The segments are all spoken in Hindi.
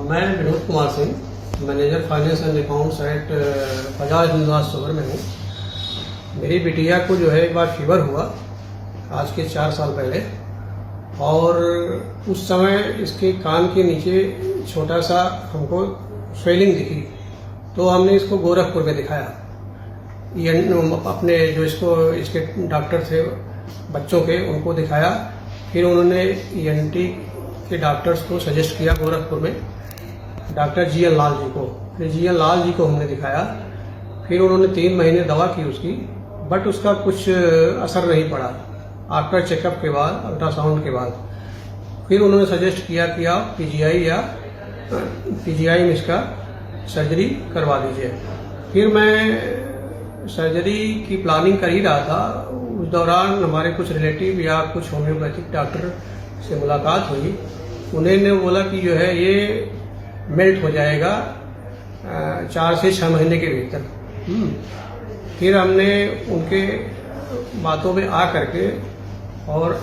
मैं Vinod Kumar Singh, manager finance and accounts at Bajaj निवास शोगर में हूँ। मेरी बिटिया को जो है एक बार फीवर हुआ आज के 4 साल पहले, और उस समय इसके कान के नीचे छोटा सा हमको स्वेलिंग दिखी, तो हमने इसको गोरखपुर में दिखाया। ये अपने जो इसके डॉक्टर थे बच्चों के, उनको दिखाया। फिर उन्होंने ENT के डॉक्टर्स को सजेस्ट किया गोरखपुर में, डॉक्टर GN लाल जी को। फिर GN लाल जी को हमने दिखाया। फिर उन्होंने 3 महीने दवा की उसकी, बट उसका कुछ असर नहीं पड़ा। आफ्टर चेकअप के बाद, अल्ट्रासाउंड के बाद, फिर उन्होंने सजेस्ट किया कि आप PGI में इसका सर्जरी करवा दीजिए। फिर मैं सर्जरी की प्लानिंग कर ही रहा था। उस दौरान हमारे कुछ रिलेटिव या कुछ होम्योपैथिक डॉक्टर से मुलाकात हुई। उन्होंने बोला कि जो है ये मेल्ट हो जाएगा 4 से 6 महीने के भीतर। फिर हमने उनके बातों में आ करके, और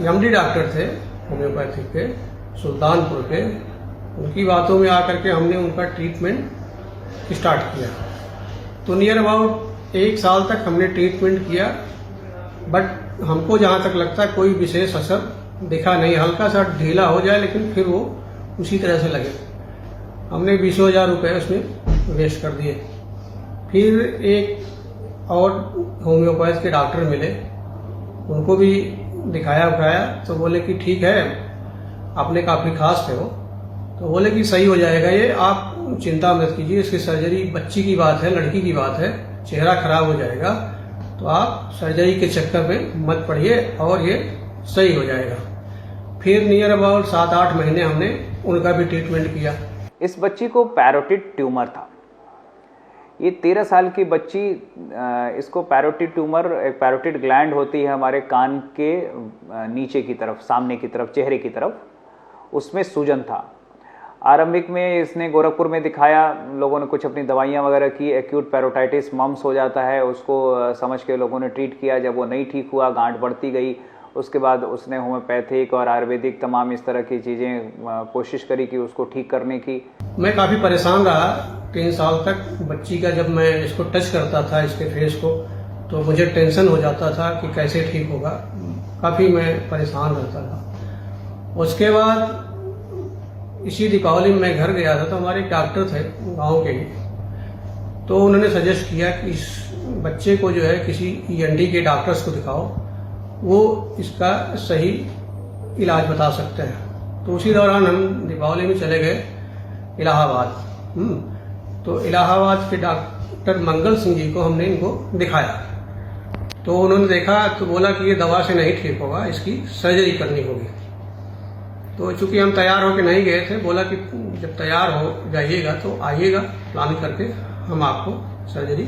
MD डॉक्टर थे होम्योपैथिक के सुल्तानपुर के, उनकी बातों में आकर के हमने उनका ट्रीटमेंट स्टार्ट किया। तो नियर अबाउट 1 साल तक हमने ट्रीटमेंट किया, बट हमको जहाँ तक लगता है कोई विशेष असर दिखा नहीं। हल्का सा ढीला हो जाए, लेकिन फिर वो उसी तरह से लगे। हमने 20,000 रुपये उसमें वेस्ट कर दिए। फिर एक और होम्योपैथ के डॉक्टर मिले, उनको भी दिखाया उठाया, तो बोले कि ठीक है, आपने काफ़ी खास थे हो, तो बोले कि सही हो जाएगा ये, आप चिंता मत कीजिए। इसकी सर्जरी बच्ची की बात है, लड़की की बात है, चेहरा खराब हो जाएगा, तो आप सर्जरी के चक्कर में मत पड़िए और ये सही हो जाएगा। फिर नियर अबाउट 7-8 महीने हमने उनका भी ट्रीटमेंट किया। इस बच्ची को पैरोटिड ट्यूमर था। ये 13 साल की बच्ची, इसको पैरोटिड ट्यूमर, एक पैरोटिड ग्लैंड होती है हमारे कान के नीचे की तरफ, सामने की तरफ, चेहरे की तरफ, उसमें सूजन था। आरंभिक में इसने गोरखपुर में दिखाया, लोगों ने कुछ अपनी दवाइयाँ वगैरह की। एक्यूट पैरोटाइटिस मम्स हो जाता है, उसको समझ के लोगों ने ट्रीट किया। जब वो नहीं ठीक हुआ, गांठ बढ़ती गई, उसके बाद उसने होम्योपैथिक और आयुर्वेदिक तमाम इस तरह की चीज़ें कोशिश करी कि उसको ठीक करने की। मैं काफ़ी परेशान रहा 3 साल तक। बच्ची का जब मैं इसको टच करता था, इसके फेस को, तो मुझे टेंशन हो जाता था कि कैसे ठीक होगा। काफ़ी मैं परेशान रहता था। उसके बाद इसी दीपावली में मैं घर गया था, तो हमारे एक डॉक्टर थे गांव के ही, तो उन्होंने सजेस्ट किया कि इस बच्चे को जो है किसी ENT के डॉक्टर्स को दिखाओ, वो इसका सही इलाज बता सकते हैं। तो उसी दौरान हम दीपावली में चले गए इलाहाबाद। तो इलाहाबाद के डॉक्टर मंगल सिंह जी को हमने इनको दिखाया। तो उन्होंने देखा तो बोला कि ये दवा से नहीं ठीक होगा, इसकी सर्जरी करनी होगी। तो चूंकि हम तैयार होकर नहीं गए थे, बोला कि जब तैयार हो जाइएगा तो आइएगा, प्लान करके हम आपको सर्जरी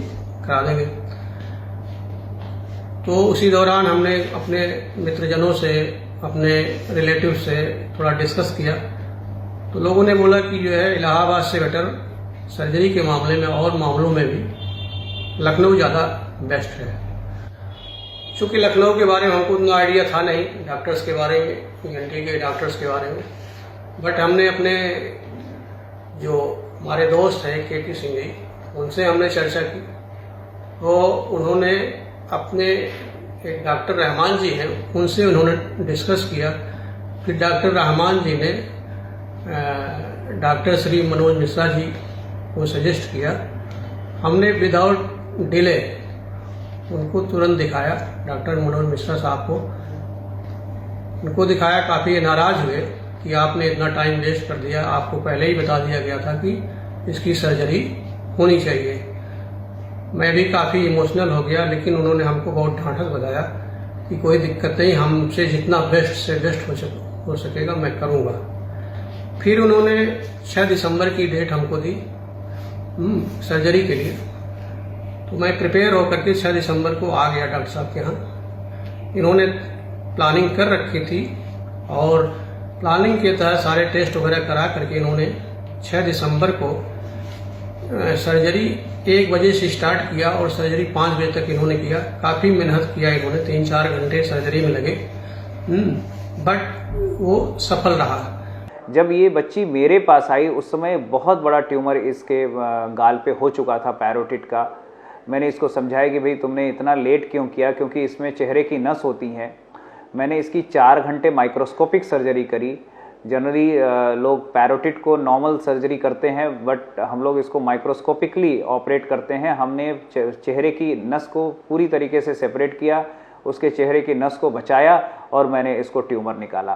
करा देंगे। तो उसी दौरान हमने अपने मित्रजनों से, अपने रिलेटिव से थोड़ा डिस्कस किया, तो लोगों ने बोला कि जो है इलाहाबाद से बेटर सर्जरी के मामले में और मामलों में भी लखनऊ ज़्यादा बेस्ट है। चूँकि लखनऊ के बारे में हमको उतना आइडिया था नहीं, डॉक्टर्स के बारे में, ENT के डॉक्टर्स के बारे में, बट हमने अपने जो हमारे दोस्त हैं KP सिंह जी, उनसे हमने चर्चा की। तो उन्होंने अपने एक डॉक्टर रहमान जी हैं, उनसे उन्होंने डिस्कस किया। फिर डॉक्टर रहमान जी ने डॉक्टर श्री मनोज मिश्रा जी को सजेस्ट किया। हमने विदाउट डिले उनको तुरंत दिखाया, डॉक्टर मनोज मिश्रा साहब को। उनको दिखाया, काफ़ी नाराज हुए कि आपने इतना टाइम वेस्ट कर दिया, आपको पहले ही बता दिया गया था कि इसकी सर्जरी होनी चाहिए। मैं भी काफ़ी इमोशनल हो गया, लेकिन उन्होंने हमको बहुत ढांढस बताया कि कोई दिक्कत नहीं, हमसे जितना बेस्ट से बेस्ट हो सकेगा मैं करूँगा। फिर उन्होंने 6 दिसंबर की डेट हमको दी सर्जरी के लिए। तो मैं प्रिपेयर होकर के 6 दिसंबर को आ गया डॉक्टर साहब के यहाँ। इन्होंने प्लानिंग कर रखी थी, और प्लानिंग के तहत सारे टेस्ट वगैरह करा करके इन्होंने 6 दिसंबर को सर्जरी 1 बजे से स्टार्ट किया, और सर्जरी 5 बजे तक इन्होंने किया। काफ़ी मेहनत किया इन्होंने, 3-4 घंटे सर्जरी में लगे, बट वो सफल रहा। जब ये बच्ची मेरे पास आई उस समय बहुत बड़ा ट्यूमर इसके गाल पे हो चुका था, पैरोटिड का। मैंने इसको समझाया कि भाई तुमने इतना लेट क्यों किया, क्योंकि इसमें चेहरे की नस होती हैं। मैंने इसकी 4 घंटे माइक्रोस्कोपिक सर्जरी करी। जनरली लोग पैरोटिड को नॉर्मल सर्जरी करते हैं, बट हम लोग इसको माइक्रोस्कोपिकली ऑपरेट करते हैं। हमने चेहरे की नस को पूरी तरीके से सेपरेट किया, उसके चेहरे की नस को बचाया और मैंने इसको ट्यूमर निकाला।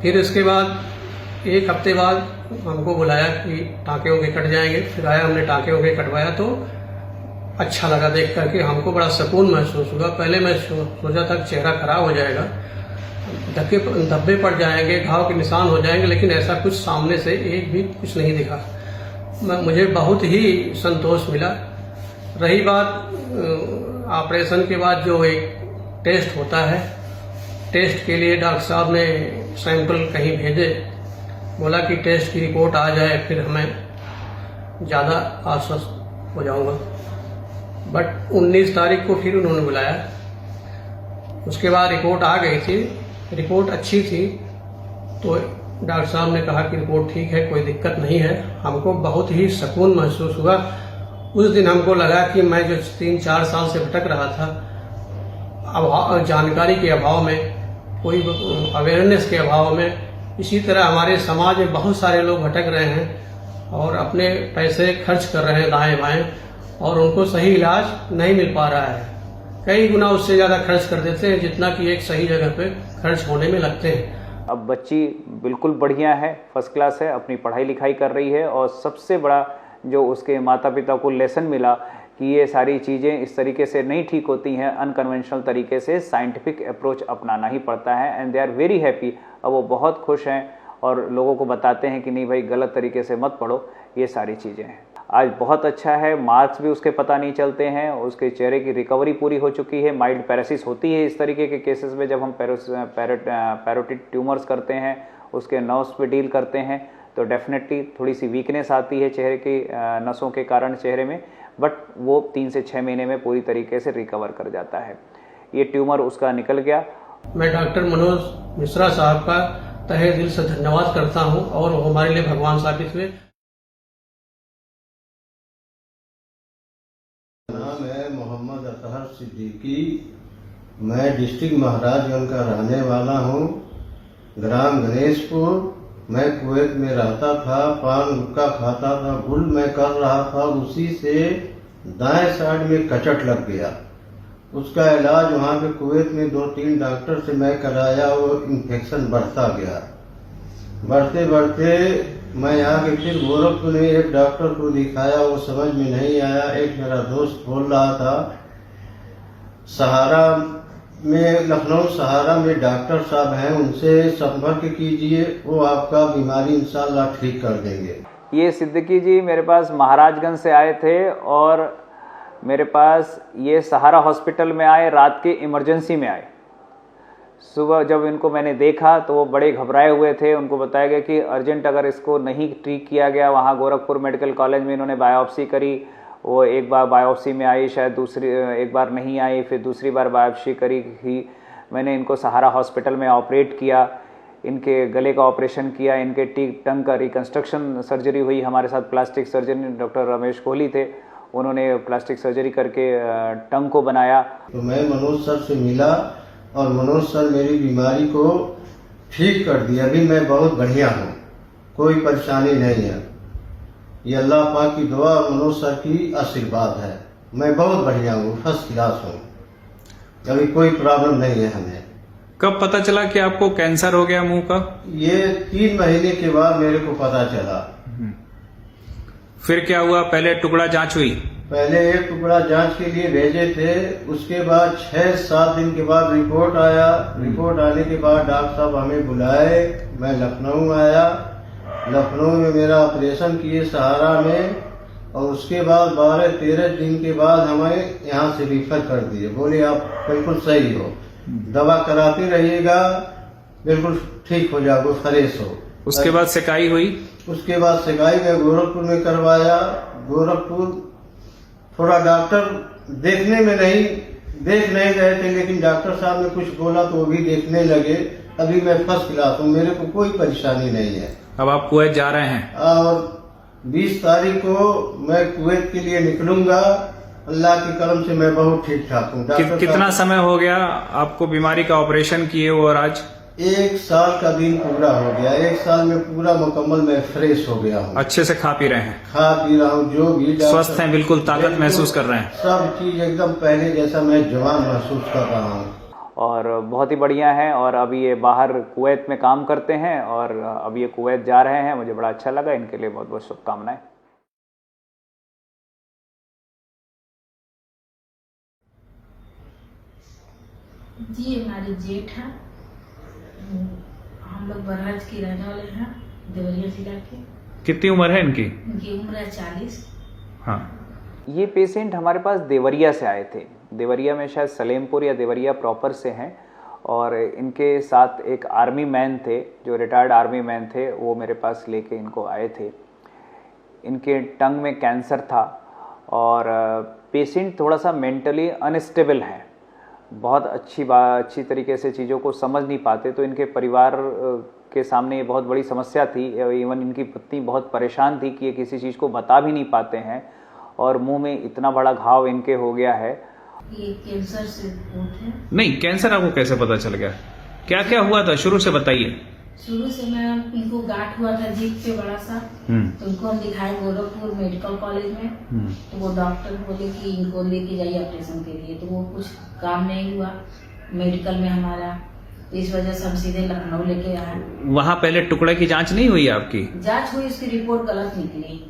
फिर इसके बाद 1 हफ्ते बाद हमको बुलाया कि टाँके वोके कट जाएंगे। फिर आया, हमने टाँके वोके कटवाया तो अच्छा लगा देख करके, हमको बड़ा सुकून महसूस हुआ। पहले मैं सोचा था कि चेहरा खराब हो जाएगा, धब्बे पड़ जाएंगे, घाव के निशान हो जाएंगे, लेकिन ऐसा कुछ सामने से एक भी कुछ नहीं दिखा। मुझे बहुत ही संतोष मिला। रही बात ऑपरेशन के बाद जो एक टेस्ट होता है, टेस्ट के लिए डॉक्टर साहब ने सैंपल कहीं भेजे, बोला कि टेस्ट की रिपोर्ट आ जाए फिर हमें ज़्यादा आश्वस्त हो जाऊंगा। बट 19 तारीख को फिर उन्होंने बुलाया। उसके बाद रिपोर्ट आ गई थी, रिपोर्ट अच्छी थी, तो डॉक्टर साहब ने कहा कि रिपोर्ट ठीक है, कोई दिक्कत नहीं है। हमको बहुत ही सुकून महसूस हुआ। उस दिन हमको लगा कि मैं जो 3-4 साल से भटक रहा था, जानकारी के अभाव में, कोई अवेयरनेस के अभाव में, इसी तरह हमारे समाज में बहुत सारे लोग भटक रहे हैं और अपने पैसे खर्च कर रहे हैं दाएं बाएं, और उनको सही इलाज नहीं मिल पा रहा है। कई गुना उससे ज़्यादा खर्च कर देते हैं जितना कि एक सही जगह पे खर्च होने में लगते हैं। अब बच्ची बिल्कुल बढ़िया है, फर्स्ट क्लास है, अपनी पढ़ाई लिखाई कर रही है। और सबसे बड़ा जो उसके माता पिता को लेसन मिला कि ये सारी चीज़ें इस तरीके से नहीं ठीक होती हैं, अनकन्वेंशनल तरीके से साइंटिफिक अप्रोच अपनाना ही पड़ता है। And they are very happy. अब वो बहुत खुश हैं और लोगों को बताते हैं कि नहीं भाई गलत तरीके से मत पढ़ो, ये सारी चीज़ें हैं। आज बहुत अच्छा है, मार्क्स भी उसके पता नहीं चलते हैं, उसके चेहरे की रिकवरी पूरी हो चुकी है। माइल्ड पैरासिस होती है इस तरीके के केसेस में, जब हम पैरोटिड ट्यूमर्स करते हैं, उसके नर्व्स पे डील करते हैं, तो डेफिनेटली थोड़ी सी वीकनेस आती है चेहरे की नसों के कारण चेहरे में, बट वो 3 से 6 महीने में पूरी तरीके से रिकवर कर जाता है। ये ट्यूमर उसका निकल गया। मैं डॉक्टर मनोज मिश्रा साहब का तहे दिल से धन्यवाद करता हूँ, और वो हमारे लिए भगवान साबित हुए। नाम है मोहम्मद अतहर सिद्दीकी। मैं डिस्ट्रिक्ट महाराजगंज का रहने वाला हूँ, ग्राम गणेशपुर। मैं कुवैत में रहता था, पान गुटखा खाता था, गुल मैं कर रहा था, उसी से दाएं साइड में कचट लग गया। उसका इलाज वहाँ पे कुवैत में 2-3 डॉक्टर से मैं कराया, वो इन्फेक्शन बढ़ता गया। बढ़ते बढ़ते मैं यहाँ के फिर गोरखपुर में एक डॉक्टर को दिखाया, वो समझ में नहीं आया। एक मेरा दोस्त बोल रहा था सहारा में, लखनऊ सहारा में डॉक्टर साहब हैं, उनसे संपर्क कीजिए, वो आपका बीमारी इंशाल्लाह ठीक कर देंगे। ये सिद्दीकी जी मेरे पास महाराजगंज से आए थे और मेरे पास ये सहारा हॉस्पिटल में आए, रात के इमरजेंसी में आए। सुबह जब इनको मैंने देखा तो वो बड़े घबराए हुए थे। उनको बताया गया कि अर्जेंट अगर इसको नहीं ठीक किया गया, वहाँ गोरखपुर मेडिकल कॉलेज में इन्होंने बायोप्सी करी, वो एक बार बायोप्सी में आई, शायद दूसरी एक बार नहीं आई, फिर दूसरी बार बायोप्सी करी ही। मैंने इनको सहारा हॉस्पिटल में ऑपरेट किया, इनके गले का ऑपरेशन किया, इनके टंग का रिकन्स्ट्रक्शन सर्जरी हुई। हमारे साथ plastic surgeon doctor Ramesh Kohli थे, उन्होंने प्लास्टिक सर्जरी करके टंग को बनाया। तो मैं मनोज सर से मिला और मनोज सर मेरी बीमारी को ठीक कर दिया। अभी मैं बहुत बढ़िया हूँ, कोई परेशानी नहीं है। ये अल्लाह पाक की दुआ और मनोज सर की आशीर्वाद है। मैं बहुत बढ़िया हूँ, फर्स्ट क्लास हूँ, अभी कोई प्रॉब्लम नहीं है हमें। कब पता चला कि आपको कैंसर हो गया मुंह का? ये 3 महीने के बाद मेरे को पता चला। फिर क्या हुआ? पहले टुकड़ा जांच हुई? पहले एक टुकड़ा जांच के लिए भेजे थे, उसके बाद 6-7 दिन के बाद रिपोर्ट आया। रिपोर्ट आने के बाद डॉक्टर साहब हमें बुलाए, मैं लखनऊ आया। लखनऊ में मेरा ऑपरेशन किए सहारा में, और उसके बाद 12-13 दिन के बाद हमें यहाँ से रिफर कर दिए। बोले आप बिल्कुल सही हो, दवा कराते रहिएगा, बिल्कुल ठीक हो जाओगे, फ्रेश हो। उसके बाद सिकाई हुई? उसके बाद सिकाई मैं गोरखपुर में करवाया। गोरखपुर थोड़ा डॉक्टर देखने में नहीं देख नहीं रहे थे, लेकिन डॉक्टर साहब ने कुछ बोला तो वो भी देखने लगे। अभी मैं फर्स्ट क्लास हूँ, मेरे को कोई परेशानी नहीं है। अब आप कुवैत जा रहे हैं? और 20 तारीख को मैं कुवैत के लिए निकलूंगा। अल्लाह के करम से मैं बहुत ठीक ठाक हूँ। कितना समय हो गया आपको बीमारी का ऑपरेशन किए हुए और आज? 1 साल का दिन पूरा हो गया। 1 साल में पूरा मुकम्मल मैं फ्रेश हो गया हूँ। अच्छे से खा पी रहे हैं? खा पी रहा हूँ, जो भी स्वस्थ हैं, बिल्कुल ताकत महसूस कर रहे हैं? सब चीज एकदम पहले जैसा मैं जवान महसूस कर रहा हूँ। और बहुत ही बढ़िया है। और अभी ये बाहर कुवैत में काम करते हैं और अब ये कुवैत जा रहे हैं। मुझे बड़ा अच्छा लगा, इनके लिए बहुत बहुत शुभकामनाएं। जी हमारे जेठ हैं, हम लोग बरहज के रहने वाले हैं, देवरिया जिला के। कितनी उम्र है इनकी? इनकी उम्र है 40। हाँ। ये पेशेंट हमारे पास देवरिया से आए थे। देवरिया में शायद सलेमपुर या देवरिया प्रॉपर से हैं। और इनके साथ एक आर्मी मैन थे, जो रिटायर्ड आर्मी मैन थे, वो मेरे पास लेके इनको आए थे। इनके टंग में कैंसर था और पेशेंट थोड़ा सा मेंटली अनस्टेबल है। बहुत अच्छी तरीके से चीज़ों को समझ नहीं पाते। तो इनके परिवार के सामने ये बहुत बड़ी समस्या थी। इवन इनकी पत्नी बहुत परेशान थी कि ये किसी चीज़ को बता भी नहीं पाते हैं और मुंह में इतना बड़ा घाव इनके हो गया है। ये कैंसर से रिपोर्ट है। नहीं, कैंसर आपको कैसे पता चल गया? क्या क्या हुआ था शुरू से बताइए। शुरू से मैं इनको गांठ हुआ था जीभ पे बड़ा सा, तो इनको हम दिखाए गोरखपुर मेडिकल कॉलेज में। तो वो डॉक्टर बोले कि इनको लेके जाइए ऑपरेशन के लिए। तो वो कुछ काम नहीं हुआ मेडिकल में हमारा, इस वजह से हम सीधे लखनऊ लेके आए। वहाँ पहले टुकड़े की जांच नहीं हुई आपकी? जांच हुई, उसकी रिपोर्ट गलत निकली।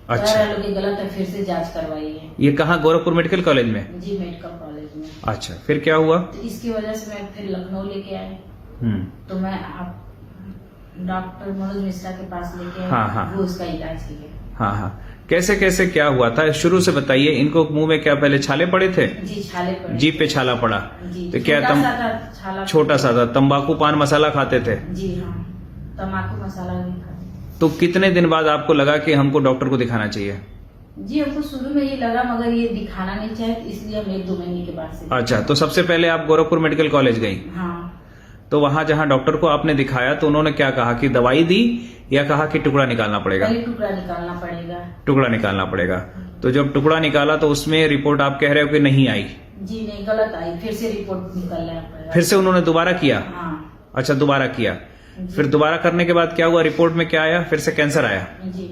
अच्छा, लोग गलत है, फिर से जांच करवाई है। ये कहाँ, गोरखपुर मेडिकल कॉलेज में? जी मेडिकल कॉलेज में। अच्छा, फिर क्या हुआ? तो इसकी वजह से मैं फिर लखनऊ लेके आए। तो मैं आप डॉक्टर मनोज मिश्रा के पास लेके आए। हाँ। वो उसका इलाज किए। हाँ। कैसे कैसे क्या हुआ था शुरू से बताइए। इनको मुंह में क्या पहले छाले पड़े थे? जी छाले पड़े। जीभ पे छाला पड़ा? जी, तो क्या छोटा सा था? तंबाकू पान मसाला खाते थे? जी हाँ, तम्बाकू मसाला भी खाते। तो कितने दिन बाद आपको लगा कि हमको डॉक्टर को दिखाना चाहिए? जी हमको शुरू में ये लगा, मगर ये दिखाना नहीं चाहे, इसलिए हम 1-2 महीने के बाद से। अच्छा, तो सबसे पहले आप गोरखपुर मेडिकल कॉलेज गई? हाँ। तो वहाँ जहाँ डॉक्टर को आपने दिखाया तो उन्होंने क्या कहा, कि दवाई दी या कहा कि टुकड़ा निकालना पड़ेगा? पहले टुकड़ा निकालना पड़ेगा। टुकड़ा निकालना पड़ेगा। तो जब टुकड़ा निकाला तो उसमें रिपोर्ट आप कह रहे हो कि नहीं आई? जी नहीं, गलत आई। फिर से रिपोर्ट निकालना पड़ेगा। फिर से उन्होंने दोबारा किया? हाँ। अच्छा, दोबारा किया। फिर दोबारा करने के बाद क्या हुआ? रिपोर्ट में क्या आया? फिर से कैंसर आया? जी।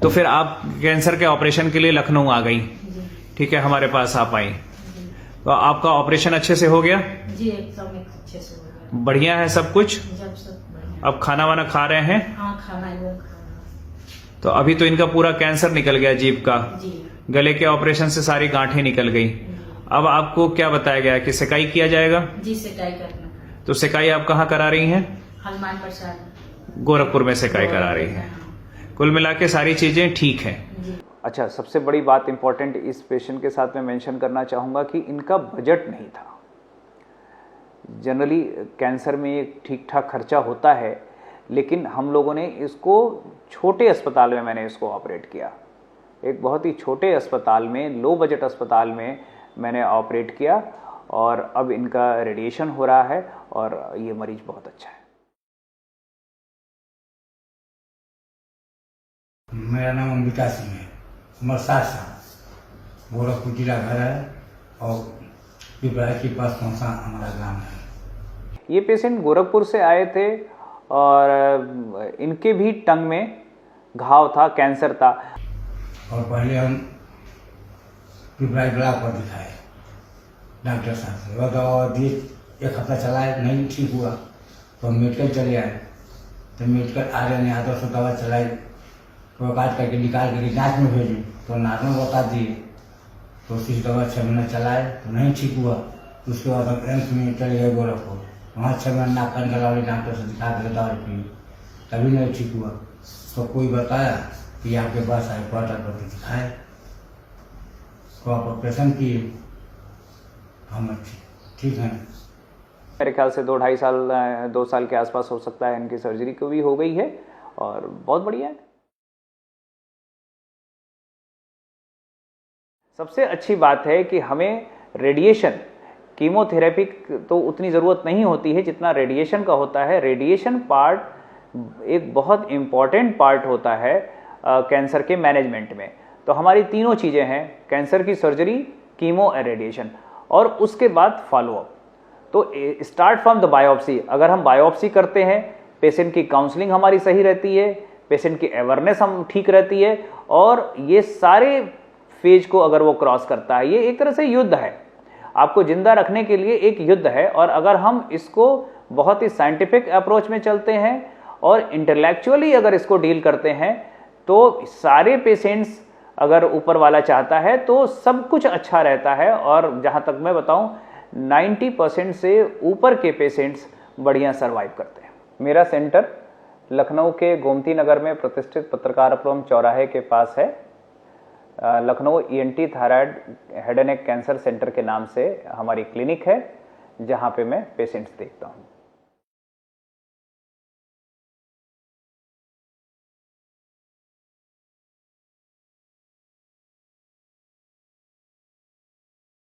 तो फिर आप कैंसर के ऑपरेशन के लिए लखनऊ आ गई? जी। ठीक है, हमारे पास आप आई। तो आपका ऑपरेशन अच्छे से हो गया? जी एकदम अच्छे से हो गया। बढ़िया है सब कुछ? जब सब बढ़िया। अब खाना वाना खा रहे हैं? हाँ खाना है, खाना। तो अभी तो इनका पूरा कैंसर निकल गया जीभ का। जी। गले के ऑपरेशन से सारी गांठें निकल गई। अब आपको क्या बताया गया है कि सिकाई किया जाएगा? जी सिकाई करना। तो सिकाई आप कहाँ करा रही हैं? हनुमान प्रसाद गोरखपुर में सिकाई करा रही हैं। कुल मिला के सारी चीजें ठीक हैं। अच्छा, सबसे बड़ी बात इंपॉर्टेंट इस पेशेंट के साथ मैं मेंशन करना चाहूँगा कि इनका बजट नहीं था। जनरली कैंसर में एक ठीक ठाक खर्चा होता है, लेकिन हम लोगों ने इसको छोटे अस्पताल में मैंने इसको ऑपरेट किया। एक बहुत ही छोटे अस्पताल में, लो बजट अस्पताल में मैंने ऑपरेट किया और अब इनका रेडिएशन हो रहा है और ये मरीज बहुत अच्छा है। मेरा नाम अंबिका सिंह है, उम्र 60 साल, गोरखपुर जिला घर है और पिपराही के पास पहुँचा हमारा ग्राम है। ये पेशेंट गोरखपुर से आए थे और इनके भी टंग में घाव था, कैंसर था। और पहले हम पिपराही ब्लॉक पर दिखाए डॉक्टर साहब से, वो दवा दी, 1 हफ्ता चलाए, नहीं ठीक हुआ तो हम मेडिकल चले आए। तो मेडिकल आ रहे ने आधा 100 दवा चलाई, तो काट करके निकाल करके जाँच में भेजी तो नॉर्मल बता दिए। तो 30 दवा 6 महीना चलाए तो नहीं ठीक हुआ। उसके बाद हम एम्स में चले गए गोरखपुर, वहाँ 6 महीना नाक कान गला वाले डॉक्टर से दिखा कर दवा पी, तभी नहीं ठीक हुआ। तो कोई बताया कि आपके पास आए, क्वार्टर पर दिखाए तो आप ऑपरेशन किए, हम ठीक हैं। मेरे ख्याल से 2 साल के आसपास हो सकता है इनकी सर्जरी को भी हो गई है और बहुत बढ़िया है। सबसे अच्छी बात है कि हमें रेडिएशन, कीमोथेरेपी तो उतनी ज़रूरत नहीं होती है जितना रेडिएशन का होता है। रेडिएशन पार्ट एक बहुत इम्पॉर्टेंट पार्ट होता है कैंसर के मैनेजमेंट में। तो हमारी तीनों चीज़ें हैं, कैंसर की सर्जरी, कीमो एंड रेडिएशन, और उसके बाद फॉलोअप। तो स्टार्ट फ्रॉम द बायोप्सी। अगर हम बायोप्सी करते हैं, पेशेंट की काउंसलिंग हमारी सही रहती है, पेशेंट की अवेयरनेस हम ठीक रहती है, और ये सारे फेज को अगर वो क्रॉस करता है, ये एक तरह से युद्ध है, आपको जिंदा रखने के लिए एक युद्ध है। और अगर हम इसको बहुत ही साइंटिफिक अप्रोच में चलते हैं और इंटेलेक्चुअली अगर इसको डील करते हैं, तो सारे पेशेंट्स अगर ऊपर वाला चाहता है तो सब कुछ अच्छा रहता है। और जहां तक मैं बताऊं, 90% से ऊपर के पेशेंट्स बढ़िया सरवाइव करते हैं। मेरा सेंटर लखनऊ के गोमती नगर में प्रतिष्ठित पत्रकारापुरम चौराहे के पास है। Lucknow ENT thyroid head and neck cancer centre के नाम से हमारी क्लिनिक है, जहां पे मैं पेशेंट्स देखता हूं।